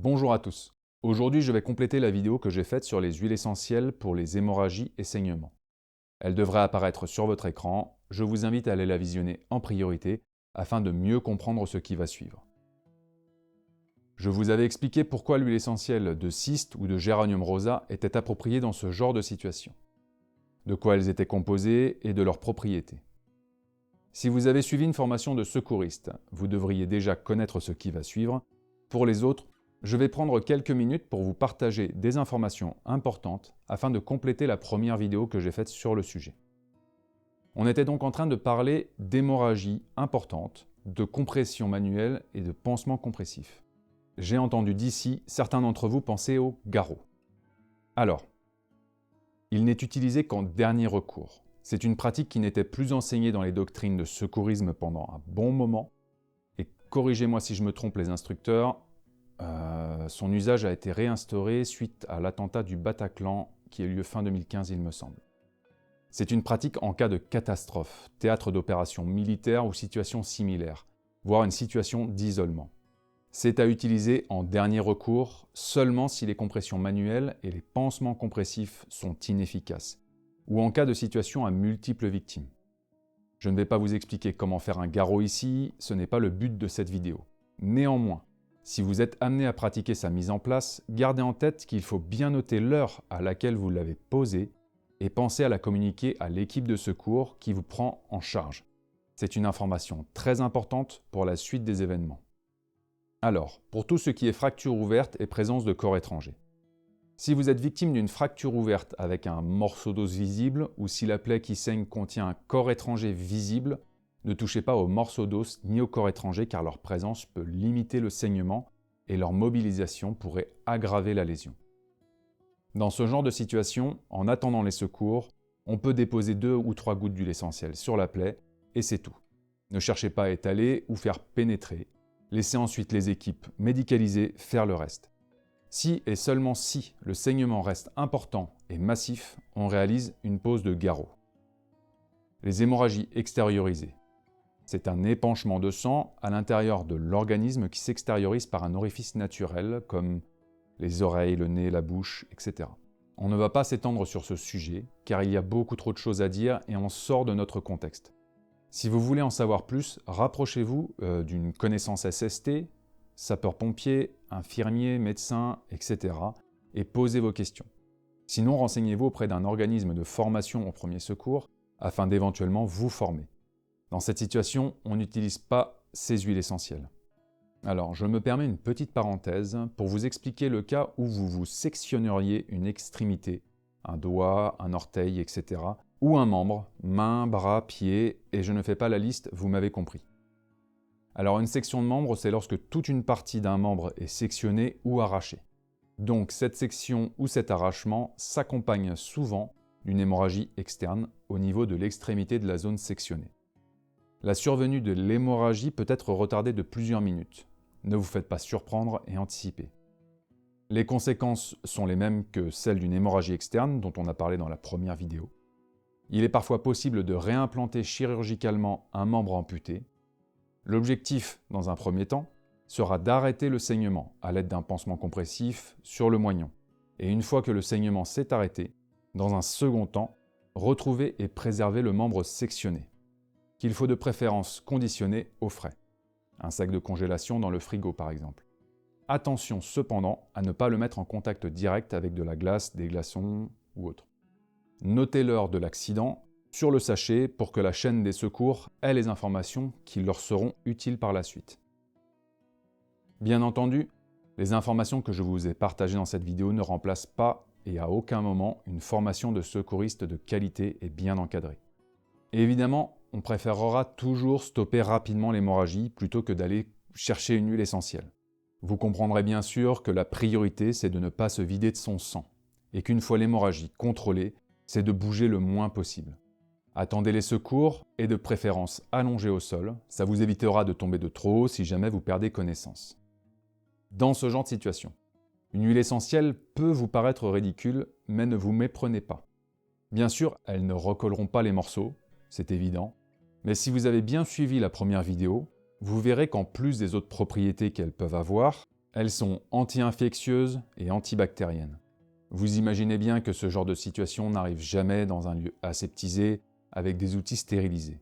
Bonjour à tous. Aujourd'hui, je vais compléter la vidéo que j'ai faite sur les huiles essentielles pour les hémorragies et saignements. Elle devrait apparaître sur votre écran. Je vous invite à aller la visionner en priorité afin de mieux comprendre ce qui va suivre. Je vous avais expliqué pourquoi l'huile essentielle de cyste ou de géranium rosa était appropriée dans ce genre de situation, de quoi elles étaient composées et de leurs propriétés. Si vous avez suivi une formation de secouriste, vous devriez déjà connaître ce qui va suivre. Pour les autres, je vais prendre quelques minutes pour vous partager des informations importantes afin de compléter la première vidéo que j'ai faite sur le sujet. On était donc en train de parler d'hémorragie importante, de compression manuelle et de pansement compressif. J'ai entendu d'ici certains d'entre vous penser au garrot. Alors, il n'est utilisé qu'en dernier recours. C'est une pratique qui n'était plus enseignée dans les doctrines de secourisme pendant un bon moment, et corrigez-moi si je me trompe les instructeurs, son usage a été réinstauré suite à l'attentat du Bataclan qui a eu lieu fin 2015 il me semble. C'est une pratique en cas de catastrophe, théâtre d'opérations militaires ou situations similaires, voire une situation d'isolement. C'est à utiliser en dernier recours seulement si les compressions manuelles et les pansements compressifs sont inefficaces, ou en cas de situation à multiples victimes. Je ne vais pas vous expliquer comment faire un garrot ici, ce n'est pas le but de cette vidéo. Néanmoins, si vous êtes amené à pratiquer sa mise en place, gardez en tête qu'il faut bien noter l'heure à laquelle vous l'avez posée et pensez à la communiquer à l'équipe de secours qui vous prend en charge. C'est une information très importante pour la suite des événements. Alors, pour tout ce qui est fracture ouverte et présence de corps étranger. Si vous êtes victime d'une fracture ouverte avec un morceau d'os visible ou si la plaie qui saigne contient un corps étranger visible, ne touchez pas aux morceaux d'os ni au corps étranger car leur présence peut limiter le saignement et leur mobilisation pourrait aggraver la lésion. Dans ce genre de situation, en attendant les secours, on peut déposer 2 ou 3 gouttes d'huile essentielle sur la plaie et c'est tout. Ne cherchez pas à étaler ou faire pénétrer. Laissez ensuite les équipes médicalisées faire le reste. Si et seulement si le saignement reste important et massif, on réalise une pose de garrot. Les hémorragies extériorisées. C'est un épanchement de sang à l'intérieur de l'organisme qui s'extériorise par un orifice naturel comme les oreilles, le nez, la bouche, etc. On ne va pas s'étendre sur ce sujet car il y a beaucoup trop de choses à dire et on sort de notre contexte. Si vous voulez en savoir plus, rapprochez-vous d'une connaissance SST, sapeur-pompier, infirmier, médecin, etc. et posez vos questions. Sinon, renseignez-vous auprès d'un organisme de formation au premier secours afin d'éventuellement vous former. Dans cette situation, on n'utilise pas ces huiles essentielles. Alors, je me permets une petite parenthèse pour vous expliquer le cas où vous vous sectionneriez une extrémité, un doigt, un orteil, etc. ou un membre, main, bras, pied, et je ne fais pas la liste, vous m'avez compris. Alors, une section de membre, c'est lorsque toute une partie d'un membre est sectionnée ou arrachée. Donc, cette section ou cet arrachement s'accompagne souvent d'une hémorragie externe au niveau de l'extrémité de la zone sectionnée. La survenue de l'hémorragie peut être retardée de plusieurs minutes. Ne vous faites pas surprendre et anticipez. Les conséquences sont les mêmes que celles d'une hémorragie externe dont on a parlé dans la première vidéo. Il est parfois possible de réimplanter chirurgicalement un membre amputé. L'objectif, dans un premier temps, sera d'arrêter le saignement à l'aide d'un pansement compressif sur le moignon. Et une fois que le saignement s'est arrêté, dans un second temps, retrouver et préserver le membre sectionné, qu'il faut de préférence conditionner au frais. Un sac de congélation dans le frigo par exemple. Attention cependant à ne pas le mettre en contact direct avec de la glace, des glaçons ou autre. Notez l'heure de l'accident sur le sachet pour que la chaîne des secours ait les informations qui leur seront utiles par la suite. Bien entendu, les informations que je vous ai partagées dans cette vidéo ne remplacent pas et à aucun moment une formation de secouriste de qualité et bien encadrée. Et évidemment, on préférera toujours stopper rapidement l'hémorragie plutôt que d'aller chercher une huile essentielle. Vous comprendrez bien sûr que la priorité, c'est de ne pas se vider de son sang, et qu'une fois l'hémorragie contrôlée, c'est de bouger le moins possible. Attendez les secours, et de préférence allongé au sol, ça vous évitera de tomber de trop haut si jamais vous perdez connaissance. Dans ce genre de situation, une huile essentielle peut vous paraître ridicule, mais ne vous méprenez pas. Bien sûr, elles ne recolleront pas les morceaux, c'est évident, mais si vous avez bien suivi la première vidéo, vous verrez qu'en plus des autres propriétés qu'elles peuvent avoir, Elles sont anti-infectieuses et antibactériennes. Vous imaginez bien que ce genre de situation n'arrive jamais dans un lieu aseptisé, avec des outils stérilisés.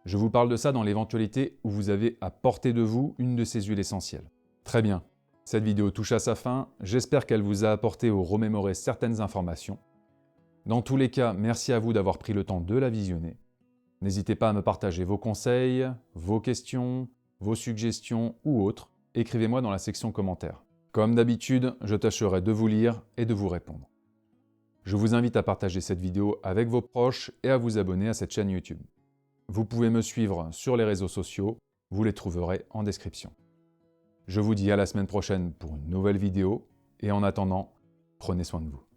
Je vous parle de ça dans l'éventualité où vous avez à portée de vous une de ces huiles essentielles. Très bien, cette vidéo touche à sa fin, j'espère qu'elle vous a apporté ou remémoré certaines informations. Dans tous les cas, merci à vous d'avoir pris le temps de la visionner. N'hésitez pas à me partager vos conseils, vos questions, vos suggestions ou autres. Écrivez-moi dans la section commentaires. Comme d'habitude, je tâcherai de vous lire et de vous répondre. Je vous invite à partager cette vidéo avec vos proches et à vous abonner à cette chaîne YouTube. Vous pouvez me suivre sur les réseaux sociaux, vous les trouverez en description. Je vous dis à la semaine prochaine pour une nouvelle vidéo et en attendant, prenez soin de vous.